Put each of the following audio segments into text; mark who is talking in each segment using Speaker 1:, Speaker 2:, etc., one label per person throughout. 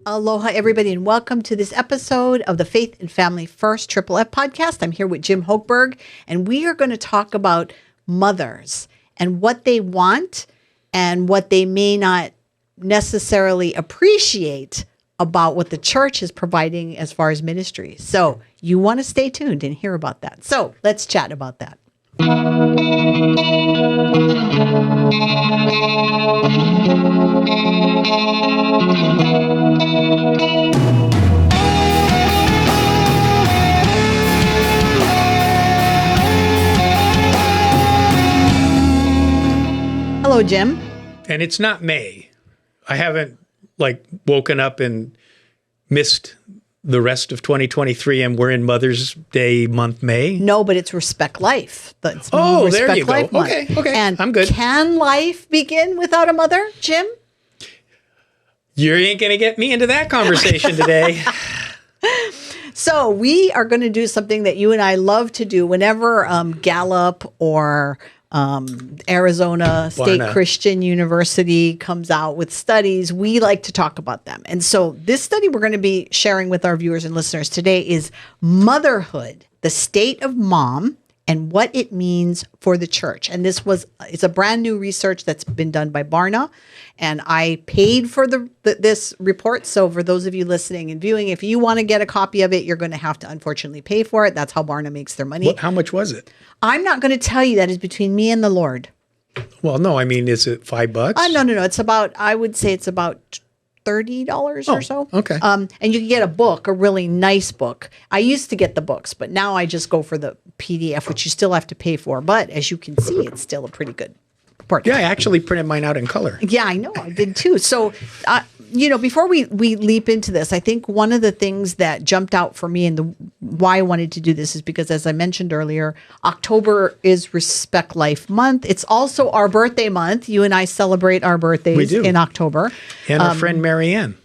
Speaker 1: Aloha, everybody, and welcome to this episode of the Faith and Family First FFF podcast. I'm here with Jim Hochberg, and we are going to talk about mothers and what they want and what they may not necessarily appreciate about what the church is providing as far as ministry. So you want to stay tuned and hear about that. So let's chat about that. Hello, Jim.
Speaker 2: And it's not May. I haven't woken up and missed the rest of 2023 and we're in Mother's Day month, May.
Speaker 1: No, but it's Respect Life.
Speaker 2: There you go.
Speaker 1: Life month.
Speaker 2: Okay.
Speaker 1: And
Speaker 2: I'm good.
Speaker 1: Can life begin without a mother, Jim?
Speaker 2: You ain't going to get me into that conversation today.
Speaker 1: So we are going to do something that you and I love to do whenever Gallup or Arizona State Christian University comes out with studies. We like to talk about them. And so this study we're going to be sharing with our viewers and listeners today is Motherhood, the State of Mom and What It Means for the Church. And it's a brand new research that's been done by Barna. And I paid for this report. So for those of you listening and viewing, if you want to get a copy of it, you're going to have to unfortunately pay for it. That's how Barna makes their money.
Speaker 2: How much was it?
Speaker 1: I'm not going to tell you. That is between me and the Lord.
Speaker 2: Well, no, I mean, is it $5?
Speaker 1: No. It's about, I would say it's about $30 or so.
Speaker 2: Okay.
Speaker 1: And you can get a book, a really nice book. I used to get the books, but now I just go for the PDF, which you still have to pay for. But as you can see, it's still a pretty good report.
Speaker 2: Yeah, I actually printed mine out in color.
Speaker 1: Yeah, I know. I did too. So, before we leap into this, I think one of the things that jumped out for me and why I wanted to do this is because, as I mentioned earlier, October is Respect Life Month. It's also our birthday month. You and I celebrate our birthdays in October.
Speaker 2: And our friend Marianne.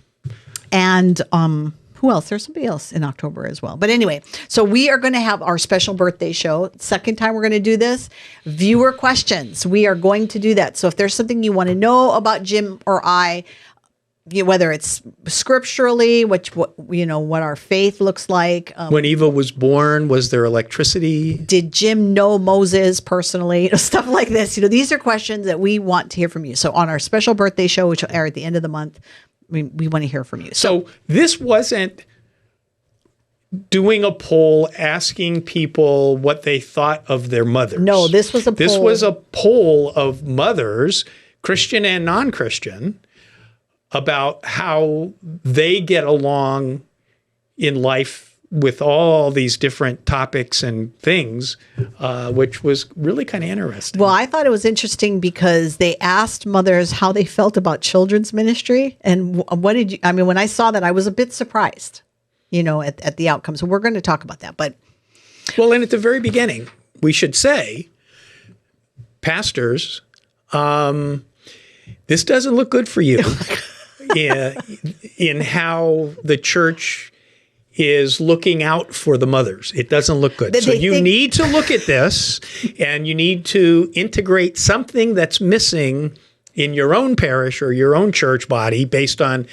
Speaker 1: And who else? There's somebody else in October as well. But anyway, so we are going to have our special birthday show. Second time we're going to do this. Viewer questions. We are going to do that. So if there's something you want to know about Jim or I, whether it's scripturally, what our faith looks like.
Speaker 2: When Eva was born, was there electricity?
Speaker 1: Did Jim know Moses personally? Stuff like this. These are questions that we want to hear from you. So on our special birthday show, which will air at the end of the month, we want to hear from you.
Speaker 2: So this wasn't doing a poll asking people what they thought of their mothers.
Speaker 1: No, this was a poll.
Speaker 2: This was a poll of mothers, Christian and non-Christian, about how they get along in life with all these different topics and things, which was really kind of interesting.
Speaker 1: Well, I thought it was interesting because they asked mothers how they felt about children's ministry. And when I saw that, I was a bit surprised, at the outcome. So we're going to talk about that.
Speaker 2: And at the very beginning, we should say, pastors, this doesn't look good for you. In how the church is looking out for the mothers. It doesn't look good. So you need to look at this and you need to integrate something that's missing in your own parish or your own church body based on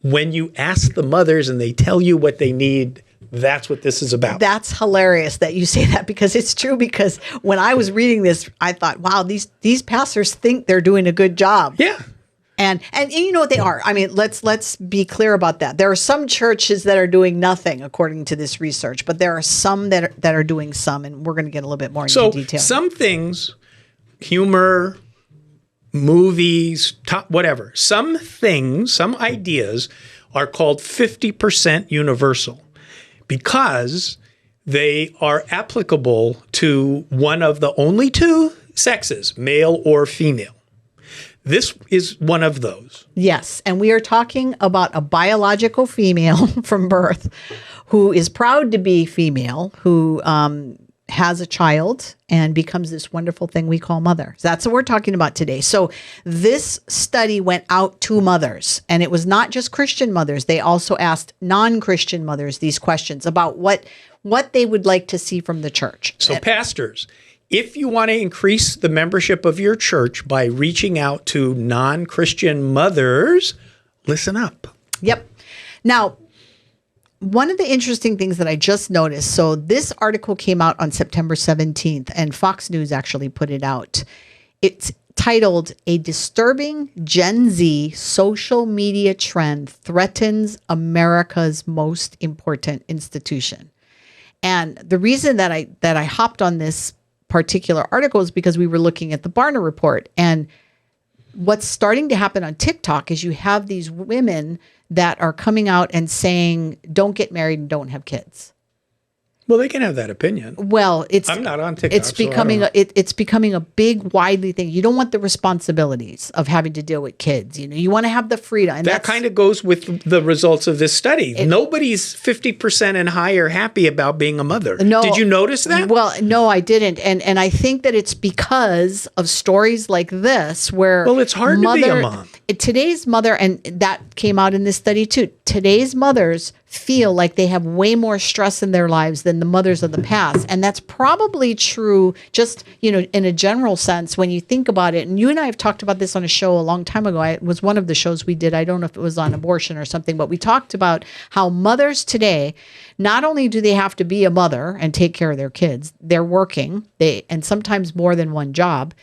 Speaker 2: when you ask the mothers and they tell you what they need. That's what this is about.
Speaker 1: That's hilarious that you say that because it's true. Because when I was reading this, I thought, wow, these pastors think they're doing a good job.
Speaker 2: Yeah.
Speaker 1: And you know what they are. I mean, let's be clear about that. There are some churches that are doing nothing, according to this research, but there are some that are doing some, and we're going to get a little bit more into detail. So
Speaker 2: some things, humor, movies, whatever. Some things, some ideas are called 50% universal because they are applicable to one of the only two sexes, male or female. This is one of those.
Speaker 1: Yes. And we are talking about a biological female from birth who is proud to be female, who has a child and becomes this wonderful thing we call mother. So that's what we're talking about today. So this study went out to mothers, and it was not just Christian mothers. They also asked non-Christian mothers these questions about what they would like to see from the church.
Speaker 2: So pastors, if you want to increase the membership of your church by reaching out to non-Christian mothers, listen up.
Speaker 1: Yep. Now, one of the interesting things that I just noticed, so this article came out on September 17th, and Fox News actually put it out. It's titled, "A Disturbing Gen Z Social Media Trend Threatens America's Most Important Institution." And the reason that I hopped on this particular article is because we were looking at the Barna report. And what's starting to happen on TikTok is you have these women that are coming out and saying, don't get married and don't have kids.
Speaker 2: Well, they can have that opinion.
Speaker 1: Well,
Speaker 2: I'm not on TikTok.
Speaker 1: It's becoming it's becoming a big, widely thing. You don't want the responsibilities of having to deal with kids. You know, you want to have the freedom. And
Speaker 2: that kind of goes with the results of this study. Nobody's 50% and higher happy about being a mother.
Speaker 1: No,
Speaker 2: did you notice that?
Speaker 1: Well, no, I didn't. And I think that it's because of stories like this where
Speaker 2: it's hard to be a mom.
Speaker 1: Today's mother, and that came out in this study too. Today's mothers feel like they have way more stress in their lives than the mothers of the past. And that's probably true just, in a general sense when you think about it. And you and I have talked about this on a show a long time ago. It was one of the shows we did. I don't know if it was on abortion or something, but we talked about how mothers today, not only do they have to be a mother and take care of their kids, they're working, and sometimes more than one job,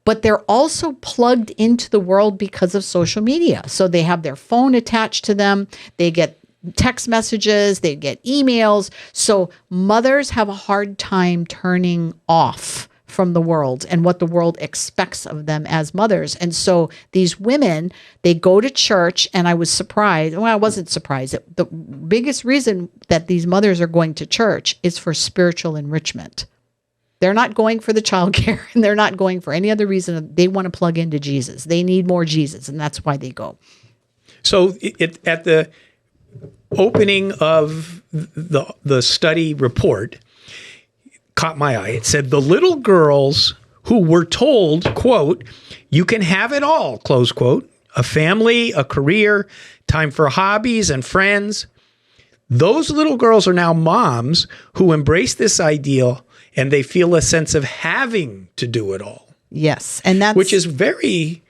Speaker 1: but they're also plugged into the world because of social media. So they have their phone attached to them. They get text messages, they get emails. So mothers have a hard time turning off from the world and what the world expects of them as mothers. And so these women, they go to church, and I was surprised. Well, I wasn't surprised. The biggest reason that these mothers are going to church is for spiritual enrichment. They're not going for the childcare, and they're not going for any other reason. They want to plug into Jesus. They need more Jesus, and that's why they go.
Speaker 2: So at the opening of the study report, caught my eye. It said the little girls who were told, quote, "You can have it all," close quote, "a family, a career, time for hobbies and friends." Those little girls are now moms who embrace this ideal, and they feel a sense of having to do it all.
Speaker 1: Yes. And
Speaker 2: which is very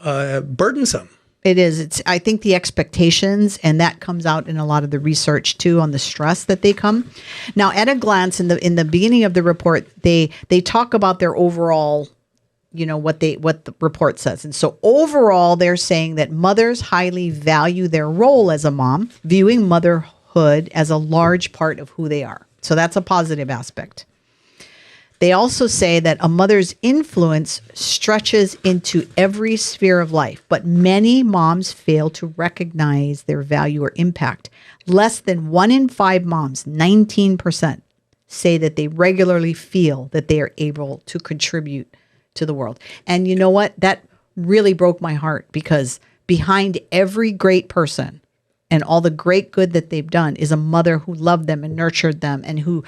Speaker 2: burdensome.
Speaker 1: It is. I think the expectations, and that comes out in a lot of the research too on the stress that they come. Now, at a glance, in the beginning of the report, they talk about their overall, what the report says. And so overall, they're saying that mothers highly value their role as a mom, viewing motherhood as a large part of who they are. So that's a positive aspect. They also say that a mother's influence stretches into every sphere of life, but many moms fail to recognize their value or impact. Less than 1 in 5 moms, 19%, say that they regularly feel that they are able to contribute to the world. And you know what? That really broke my heart, because behind every great person and all the great good that they've done is a mother who loved them and nurtured them and who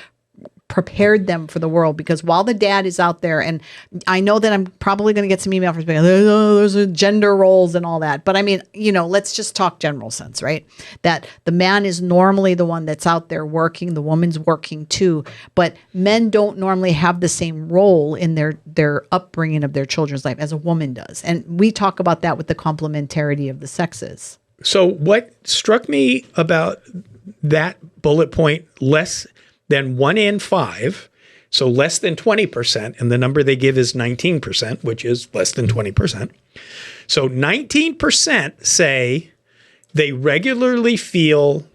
Speaker 1: prepared them for the world. Because while the dad is out there, and I know that I'm probably going to get some email from people, there's gender roles and all that. But I mean, let's just talk general sense, right? That the man is normally the one that's out there working. The woman's working too. But men don't normally have the same role in their upbringing of their children's life as a woman does. And we talk about that with the complementarity of the sexes.
Speaker 2: So what struck me about that bullet point, less than 1 in 5, so less than 20%, and the number they give is 19%, which is less than 20%. So 19% say they regularly feel,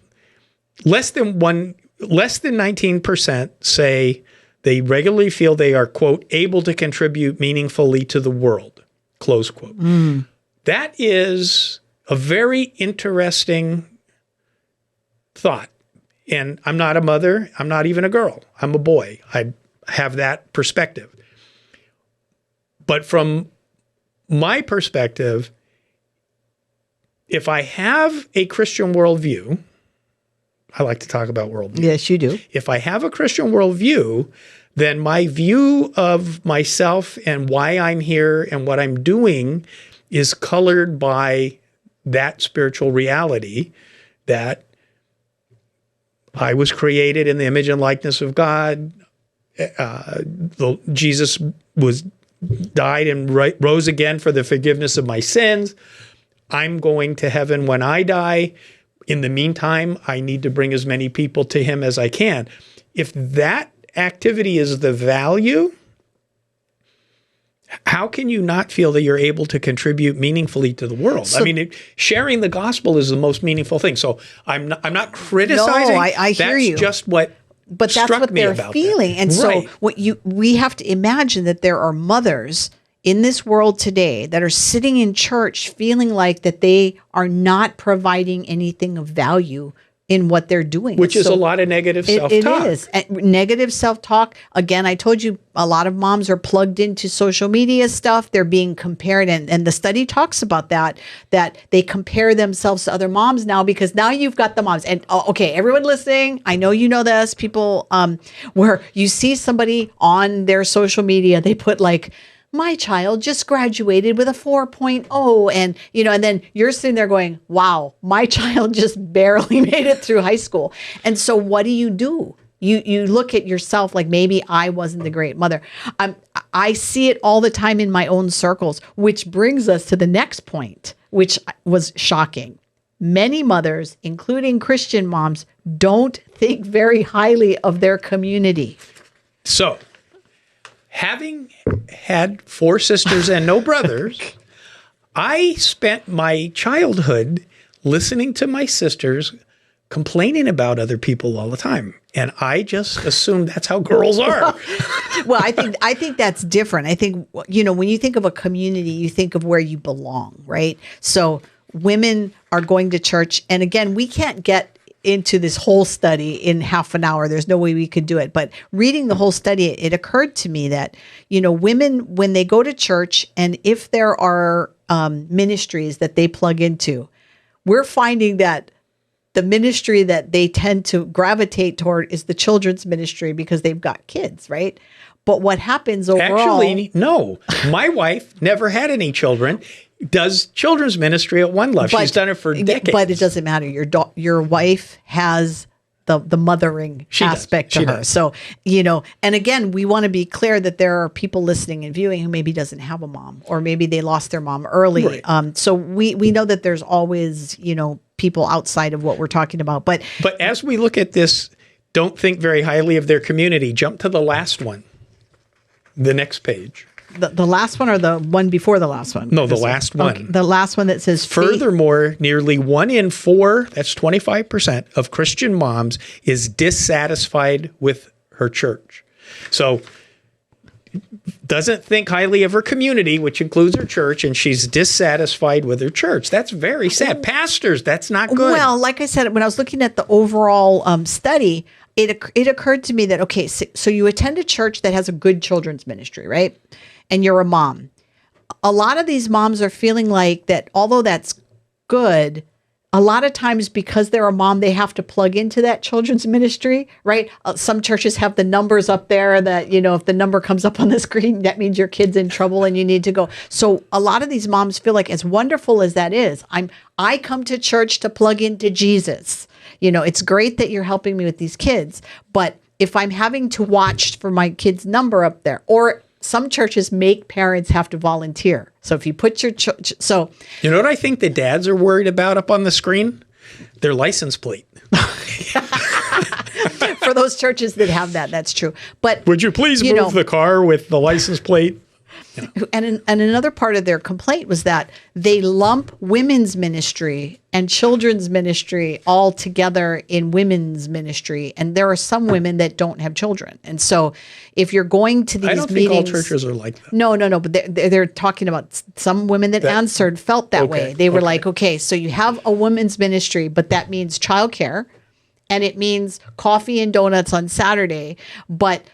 Speaker 2: less than 19% say they regularly feel they are, quote, able to contribute meaningfully to the world, close quote. That is a very interesting thought. And I'm not a mother. I'm not even a girl. I'm a boy. I have that perspective. But from my perspective, if I have a Christian worldview, I like to talk about worldview.
Speaker 1: Yes, you do.
Speaker 2: If I have a Christian worldview, then my view of myself and why I'm here and what I'm doing is colored by that spiritual reality that I was created in the image and likeness of God. Jesus died and rose again for the forgiveness of my sins. I'm going to heaven when I die. In the meantime, I need to bring as many people to him as I can. If that activity is the value, how can you not feel that you're able to contribute meaningfully to the world? I mean, sharing the gospel is the most meaningful thing. So I'm not criticizing.
Speaker 1: No, I hear you.
Speaker 2: That's just what
Speaker 1: But that's what they're feeling.
Speaker 2: That.
Speaker 1: And
Speaker 2: right.
Speaker 1: so we have to imagine that there are mothers in this world today that are sitting in church feeling like that they are not providing anything of value in what they're doing.
Speaker 2: Which is a lot of negative self-talk.
Speaker 1: It is. Negative self-talk. Again, I told you a lot of moms are plugged into social media stuff. They're being compared. And the study talks about that they compare themselves to other moms now because now you've got the moms. And okay, everyone listening, I know you know this, people, where you see somebody on their social media, they put like, my child just graduated with a 4.0 and then you're sitting there going, wow, my child just barely made it through high school. And so what do? You look at yourself like maybe I wasn't the great mother. I see it all the time in my own circles, which brings us to the next point, which was shocking. Many mothers, including Christian moms, don't think very highly of their community.
Speaker 2: So, having had 4 sisters and no brothers, I spent my childhood listening to my sisters complaining about other people all the time. And I just assumed that's how girls are.
Speaker 1: Well, I think that's different. I think, when you think of a community, you think of where you belong, right? So women are going to church. And again, we can't get into this whole study in half an hour. There's no way we could do it. But reading the whole study, it occurred to me that, women, when they go to church, and if there are ministries that they plug into, we're finding that the ministry that they tend to gravitate toward is the children's ministry because they've got kids, right? But what happens overall...
Speaker 2: Actually, no. My wife never had any children. Does children's ministry at One Love. She's done it for decades.
Speaker 1: But it doesn't matter. Your wife has the mothering aspect to her. So, and again, we want to be clear that there are people listening and viewing who maybe doesn't have a mom, or maybe they lost their mom early. Right. So we know that there's always, people outside of what we're talking about. But
Speaker 2: as we look at this, don't think very highly of their community. Jump to the last one. The next page.
Speaker 1: The last one or the one before the last one?
Speaker 2: No, the last one.
Speaker 1: Okay, the last one that says...
Speaker 2: Furthermore, nearly 1 in 4, that's 25% of Christian moms is dissatisfied with her church. So doesn't think highly of her community, which includes her church, and she's dissatisfied with her church. That's very sad. Pastors, that's not good.
Speaker 1: Well, like I said, when I was looking at the overall study, it occurred to me that, okay, so you attend a church that has a good children's ministry, right? And you're a mom. A lot of these moms are feeling like that, although that's good, a lot of times because they're a mom, they have to plug into that children's ministry, right? Some churches have the numbers up there that, if the number comes up on the screen, that means your kid's in trouble and you need to go. So a lot of these moms feel like, as wonderful as that is, I come to church to plug into Jesus. It's great that you're helping me with these kids, but if I'm having to watch for my kid's number up there, or some churches make parents have to volunteer. So if you put your so
Speaker 2: you know what I think the dads are worried about up on the screen? Their license plate.
Speaker 1: For those churches that have that, that's true. But
Speaker 2: would you please move the car with the license plate?
Speaker 1: And another part of their complaint was that they lump women's ministry and children's ministry all together in women's ministry. And there are some women that don't have children. And so if you're going to these meetings... I don't think all
Speaker 2: churches are like that.
Speaker 1: No. But they're talking about some women that answered felt that way. They were like, okay, so you have a women's ministry, but that means childcare. And it means coffee and donuts on Saturday. But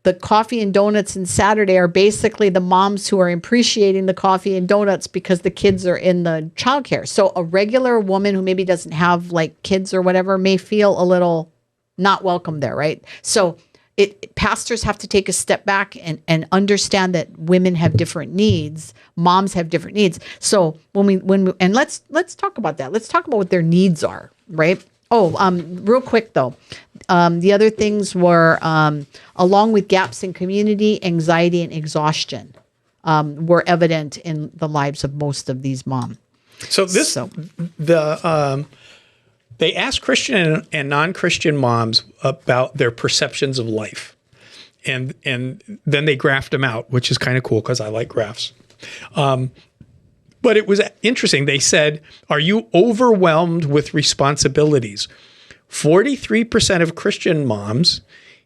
Speaker 1: the coffee and donuts on Saturday are basically the moms who are appreciating the coffee and donuts because the kids are in the childcare. So a regular woman who maybe doesn't have like kids or whatever may feel a little not welcome there, right? So pastors have to take a step back and understand that women have different needs, moms have different needs. So let's talk about that. Let's talk about what their needs are, right? Real quick though, the other things were, along with gaps in community, anxiety and exhaustion were evident in the lives of most of these moms.
Speaker 2: They asked Christian and non-Christian moms about their perceptions of life. And then they graphed them out, which is kind of cool because I like graphs. But it was interesting. They said, are you overwhelmed with responsibilities? 43% of Christian moms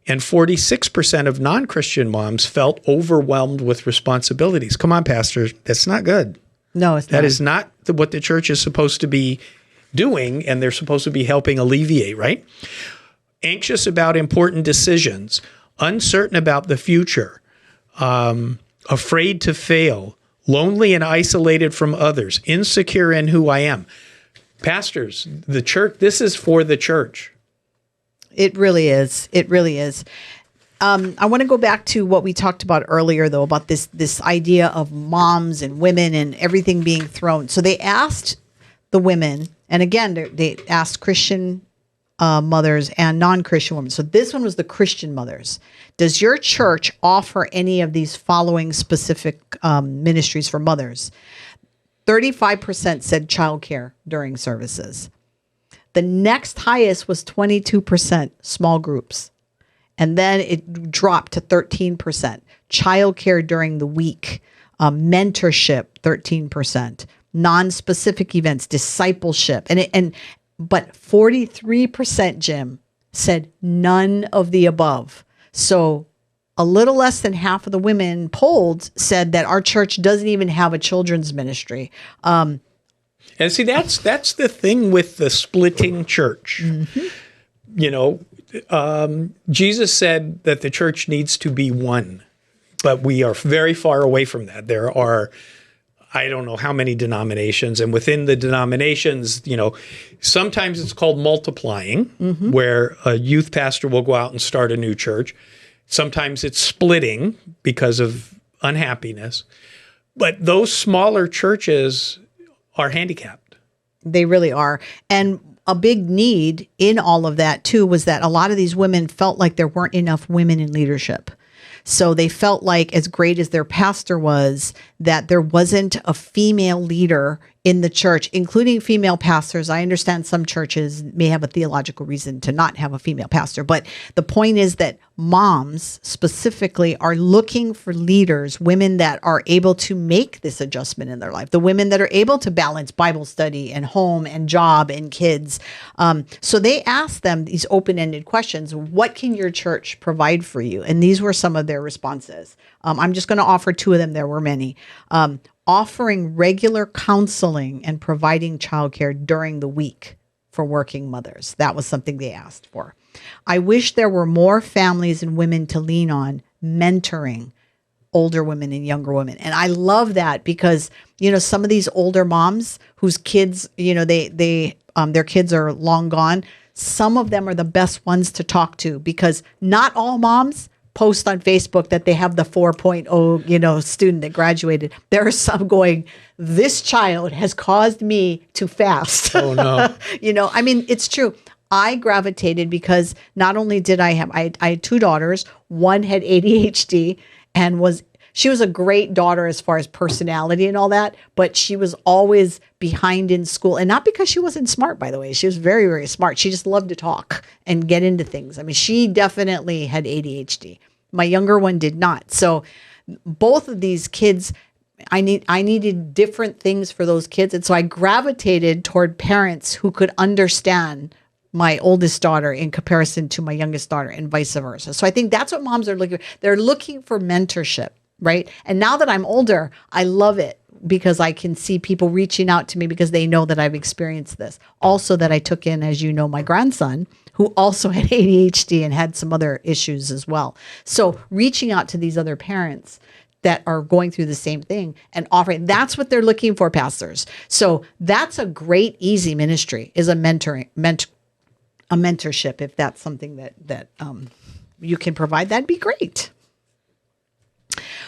Speaker 2: and 46% of non-Christian moms felt overwhelmed with responsibilities. Come on, pastors. That's not good.
Speaker 1: No, it's not.
Speaker 2: That is not what the church is supposed to be doing, and they're supposed to be helping alleviate, right? Anxious about important decisions, uncertain about the future, afraid to fail, lonely and isolated from others, insecure in who I am. Pastors, the church, this is for the church.
Speaker 1: It really is. It really is. I want to go back to what we talked about earlier, though, about this idea of moms and women and everything being thrown. So they asked the women, and again, they asked Christian mothers and non-Christian women. So this one was the Christian mothers. Does your church offer any of these following specific ministries for mothers? 35% said childcare during services. The next highest was 22% small groups. And then it dropped to 13%. Childcare during the week, mentorship, 13%, non-specific events, discipleship. But 43%, Jim, said none of the above. So a little less than half of the women polled said that our church doesn't even have a children's ministry.
Speaker 2: And see, that's the thing with the splitting church. Mm-hmm. You know, Jesus said that the church needs to be one, but we are very far away from that. There are, I don't know how many denominations, and within the denominations, you know, sometimes it's called multiplying, mm-hmm. where a youth pastor will go out and start a new church. Sometimes it's splitting because of unhappiness. But those smaller churches are handicapped.
Speaker 1: They really are. And a big need in all of that, too, was that a lot of these women felt like there weren't enough women in leadership. So they felt like, as great as their pastor was, that there wasn't a female leader in the church, including female pastors. I understand some churches may have a theological reason to not have a female pastor, but the point is that moms specifically are looking for leaders, women that are able to make this adjustment in their life, the women that are able to balance Bible study and home and job and kids. So they asked them these open-ended questions. What can your church provide for you? And these were some of their responses. I'm just going to offer two of them. There were many. Offering regular counseling and providing childcare during the week for working mothers. That was something they asked for. I wish there were more families and women to lean on, mentoring older women and younger women. And I love that because, you know, some of these older moms whose kids, you know, their kids are long gone. Some of them are the best ones to talk to because not all moms post on Facebook that they have the 4.0, you know, student that graduated. There are some going, this child has caused me to fast.
Speaker 2: Oh, no.
Speaker 1: You know, I mean, it's true. I gravitated because not only did I had two daughters, one had ADHD and she was a great daughter as far as personality and all that, but she was always behind in school. And not because she wasn't smart, by the way. She was very, very smart. She just loved to talk and get into things. I mean, she definitely had ADHD. My younger one did not. So both of these kids, I needed different things for those kids. And so I gravitated toward parents who could understand my oldest daughter in comparison to my youngest daughter and vice versa. So I think that's what moms are looking for. They're looking for mentorship, right? And now that I'm older, I love it because I can see people reaching out to me because they know that I've experienced this. Also that I took in, as you know, my grandson, who also had ADHD and had some other issues as well. So reaching out to these other parents that are going through the same thing and offering, that's what they're looking for, pastors. So that's a great, easy ministry, is a mentorship. If that's something that you can provide, that'd be great.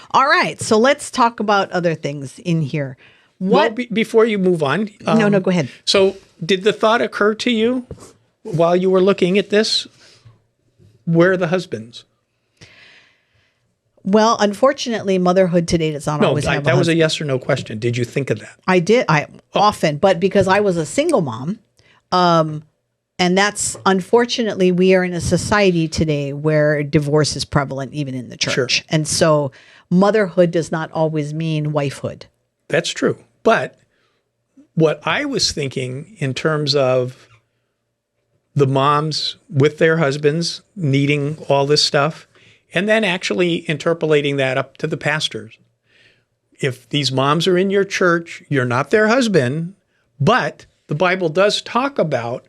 Speaker 1: All right, so let's talk about other things in here.
Speaker 2: Well, before you move on.
Speaker 1: No, go ahead.
Speaker 2: So did the thought occur to you while you were looking at this? Where are the husbands?
Speaker 1: Well, unfortunately, motherhood today does not always have a husband.
Speaker 2: That was a yes or no question. Did you think of that?
Speaker 1: I did. Often, but because I was a single mom, And that's, unfortunately, we are in a society today where divorce is prevalent even in the church.
Speaker 2: Sure.
Speaker 1: And so motherhood does not always mean wifehood.
Speaker 2: That's true. But what I was thinking in terms of the moms with their husbands needing all this stuff, and then actually interpolating that up to the pastors. If these moms are in your church, you're not their husband, but the Bible does talk about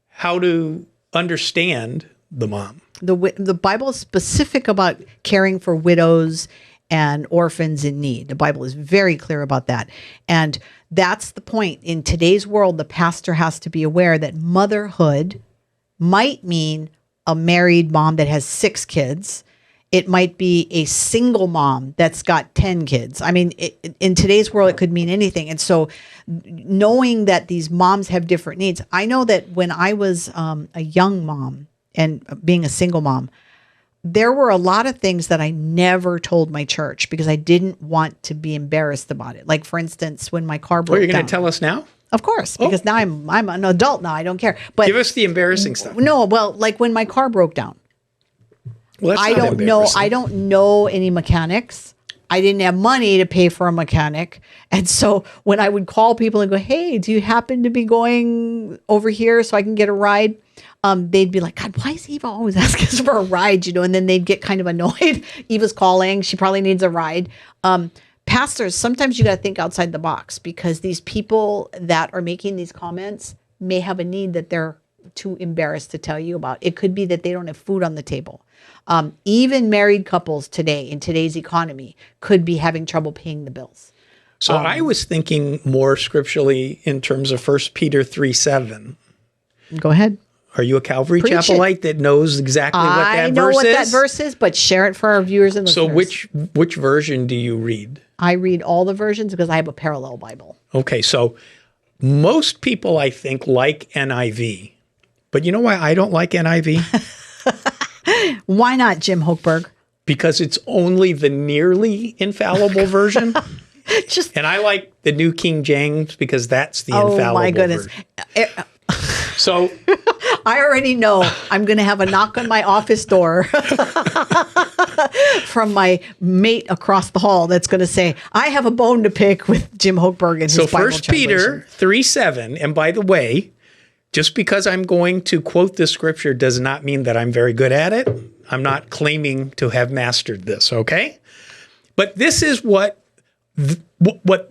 Speaker 2: how to understand the mom.
Speaker 1: The Bible is specific about caring for widows and orphans in need. The Bible is very clear about that. And that's the point. In today's world, the pastor has to be aware that motherhood might mean a married mom that has 6 kids. It might be a single mom that's got 10 kids. I mean, in today's world, it could mean anything. And so knowing that these moms have different needs, I know that when I was a young mom and being a single mom, there were a lot of things that I never told my church because I didn't want to be embarrassed about it. Like, for instance, when my car broke down.
Speaker 2: You're going to tell us now?
Speaker 1: Of course, because now I'm an adult now. I don't care. But
Speaker 2: give us the embarrassing stuff.
Speaker 1: No, well, like when my car broke down.
Speaker 2: Well, that's
Speaker 1: I don't know. I don't know any mechanics. I didn't have money to pay for a mechanic. And so when I would call people and go, hey, do you happen to be going over here so I can get a ride? They'd be like, God, why is Eva always asking us for a ride? You know, and then they'd get kind of annoyed. Eva's calling. She probably needs a ride. Pastors, sometimes you got to think outside the box because these people that are making these comments may have a need that they're too embarrassed to tell you about. It could be that they don't have food on the table. Even married couples today, in today's economy, could be having trouble paying the bills.
Speaker 2: So I was thinking more scripturally in terms of 1 Peter 3:7.
Speaker 1: Go ahead.
Speaker 2: Are you a Calvary
Speaker 1: Preach
Speaker 2: Chapelite that knows exactly what that verse is?
Speaker 1: I know what that verse is, but share it for our viewers and listeners.
Speaker 2: So which version do you read?
Speaker 1: I read all the versions because I have a parallel Bible.
Speaker 2: Okay, so most people, I think, like NIV. But you know why I don't like NIV?
Speaker 1: Why not, Jim Hochberg?
Speaker 2: Because it's only the nearly infallible version. And I like the New King James because that's the infallible version. Oh, my goodness. So
Speaker 1: I already know I'm going to have a knock on my office door from my mate across the hall that's going to say, I have a bone to pick with Jim Hochberg and his Bible translation.
Speaker 2: So 1 Peter 3:7, and by the way, just because I'm going to quote this scripture does not mean that I'm very good at it. I'm not claiming to have mastered this, okay? But this is what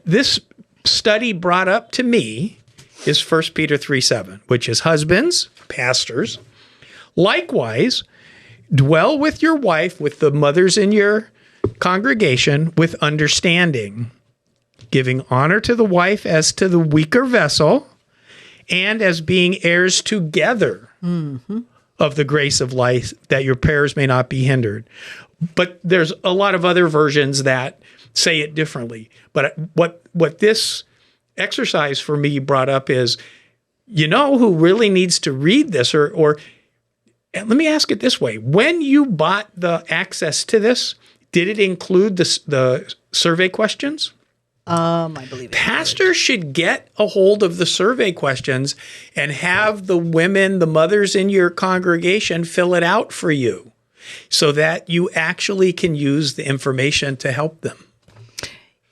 Speaker 2: this study brought up to me is 1 Peter 3:7, which is husbands, pastors, likewise, dwell with your wife, with the mothers in your congregation, with understanding, giving honor to the wife as to the weaker vessel, and as being heirs together of the grace of life, that your prayers may not be hindered. But there's a lot of other versions that say it differently. But what this exercise for me brought up is, you know who really needs to read this? Or let me ask it this way. When you bought the access to this, did it include the survey questions?
Speaker 1: I believe it.
Speaker 2: Pastors should get a hold of the survey questions and have the women, the mothers in your congregation fill it out for you so that you actually can use the information to help them.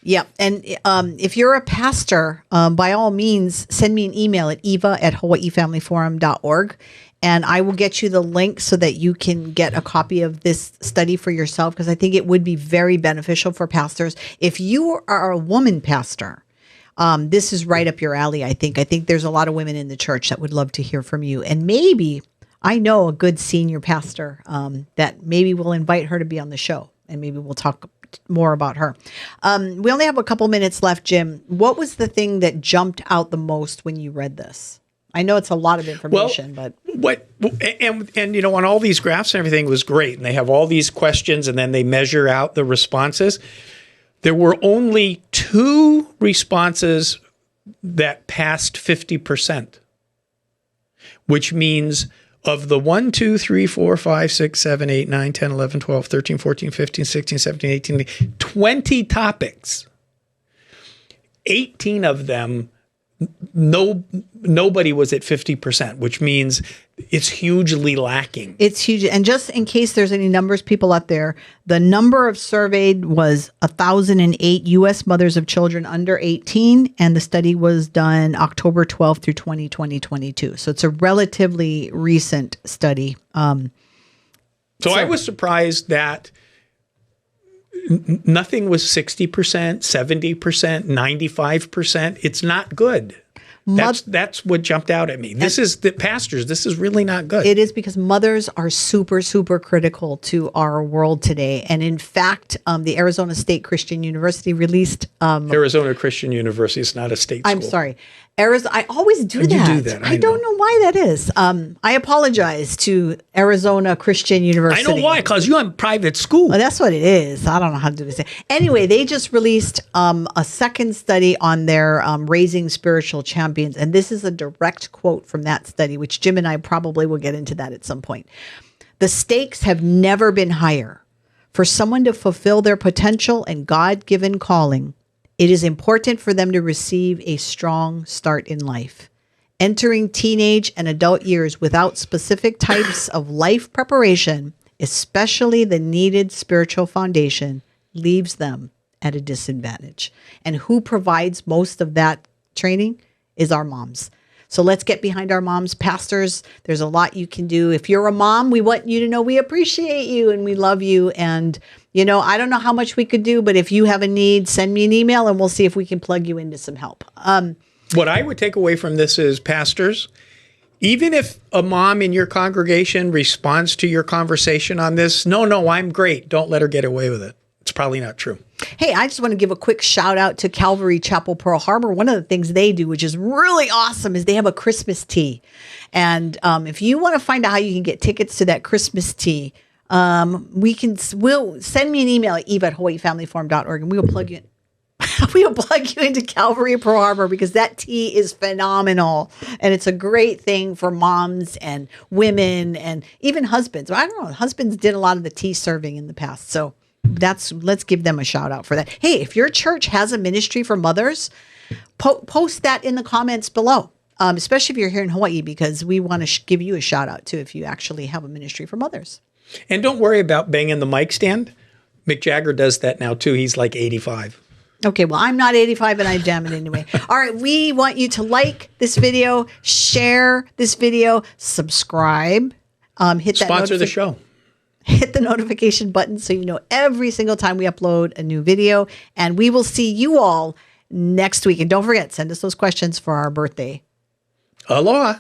Speaker 1: Yeah. And if you're a pastor, by all means, send me an email at eva@hawaiifamilyforum.org. And I will get you the link so that you can get a copy of this study for yourself, because I think it would be very beneficial for pastors. If you are a woman pastor, this is right up your alley, I think. I think there's a lot of women in the church that would love to hear from you. And maybe I know a good senior pastor that maybe we'll invite her to be on the show, and maybe we'll talk more about her. We only have a couple minutes left, Jim. What was the thing that jumped out the most when you read this? I know it's a lot of information, but you know, on all these graphs and everything was great, and they have all these questions, and then they measure out the responses. There were only 2 responses that passed 50%, which means of the 1, 2, 3, 4, 5, 6, 7, 8, 9, 10, 11, 12, 13, 14, 15, 16, 17, 18, 20 topics. 18 of them
Speaker 2: nobody was at 50%, which means it's hugely lacking.
Speaker 1: It's huge. And just in case there's any numbers people out there, the number of surveyed was 1,008 U.S. mothers of children under 18. And the study was done October 12th through 2022. So it's a relatively recent study.
Speaker 2: So I was surprised that nothing was 60%, 70%, 95%. It's not good. That's what jumped out at me. This is the pastors. This is really not good.
Speaker 1: It is because mothers are super, super critical to our world today. And in fact, the Arizona State Christian University released
Speaker 2: Arizona Christian University is not a state school.
Speaker 1: I'm sorry. I always do that.
Speaker 2: You do that.
Speaker 1: I don't know why that is. I apologize to Arizona Christian University.
Speaker 2: I know why, because you're in private school.
Speaker 1: Well, that's what it is. I don't know how to do this. Anyway, they just released a second study on their raising spiritual champions. And this is a direct quote from that study, which Jim and I probably will get into that at some point. The stakes have never been higher. For someone to fulfill their potential and God-given calling, it is important for them to receive a strong start in life. Entering teenage and adult years without specific types of life preparation, especially the needed spiritual foundation, leaves them at a disadvantage. And who provides most of that training is our moms. So let's get behind our moms. Pastors, there's a lot you can do. If you're a mom, we want you to know we appreciate you and we love you. And, you know, I don't know how much we could do, but if you have a need, send me an email and we'll see if we can plug you into some help.
Speaker 2: What I would take away from this is, pastors, even if a mom in your congregation responds to your conversation on this, no, I'm great. Don't let her get away with it. It's probably not true.
Speaker 1: Hey, I just want to give a quick shout out to Calvary Chapel Pearl Harbor. One of the things they do, which is really awesome, is they have a Christmas tea. And if you want to find out how you can get tickets to that Christmas tea, we'll send me an email at eve@hawaiifamilyforum.org and we will plug you in. We will plug you into Calvary Pearl Harbor because that tea is phenomenal. And it's a great thing for moms and women and even husbands. I don't know. Husbands did a lot of the tea serving in the past. So let's give them a shout out for that. Hey, if your church has a ministry for mothers, post that in the comments below, especially if you're here in Hawaii, because we want to give you a shout out too if you actually have a ministry for mothers.
Speaker 2: And don't worry about banging the mic stand. Mick Jagger does that now too. He's like 85.
Speaker 1: Okay, well, I'm not 85 and I jam it anyway. All right, we want you to like this video, share this video, subscribe, hit that
Speaker 2: sponsor the show.
Speaker 1: Hit the notification button so you know every single time we upload a new video. And we will see you all next week. And don't forget, send us those questions for our birthday.
Speaker 2: Aloha.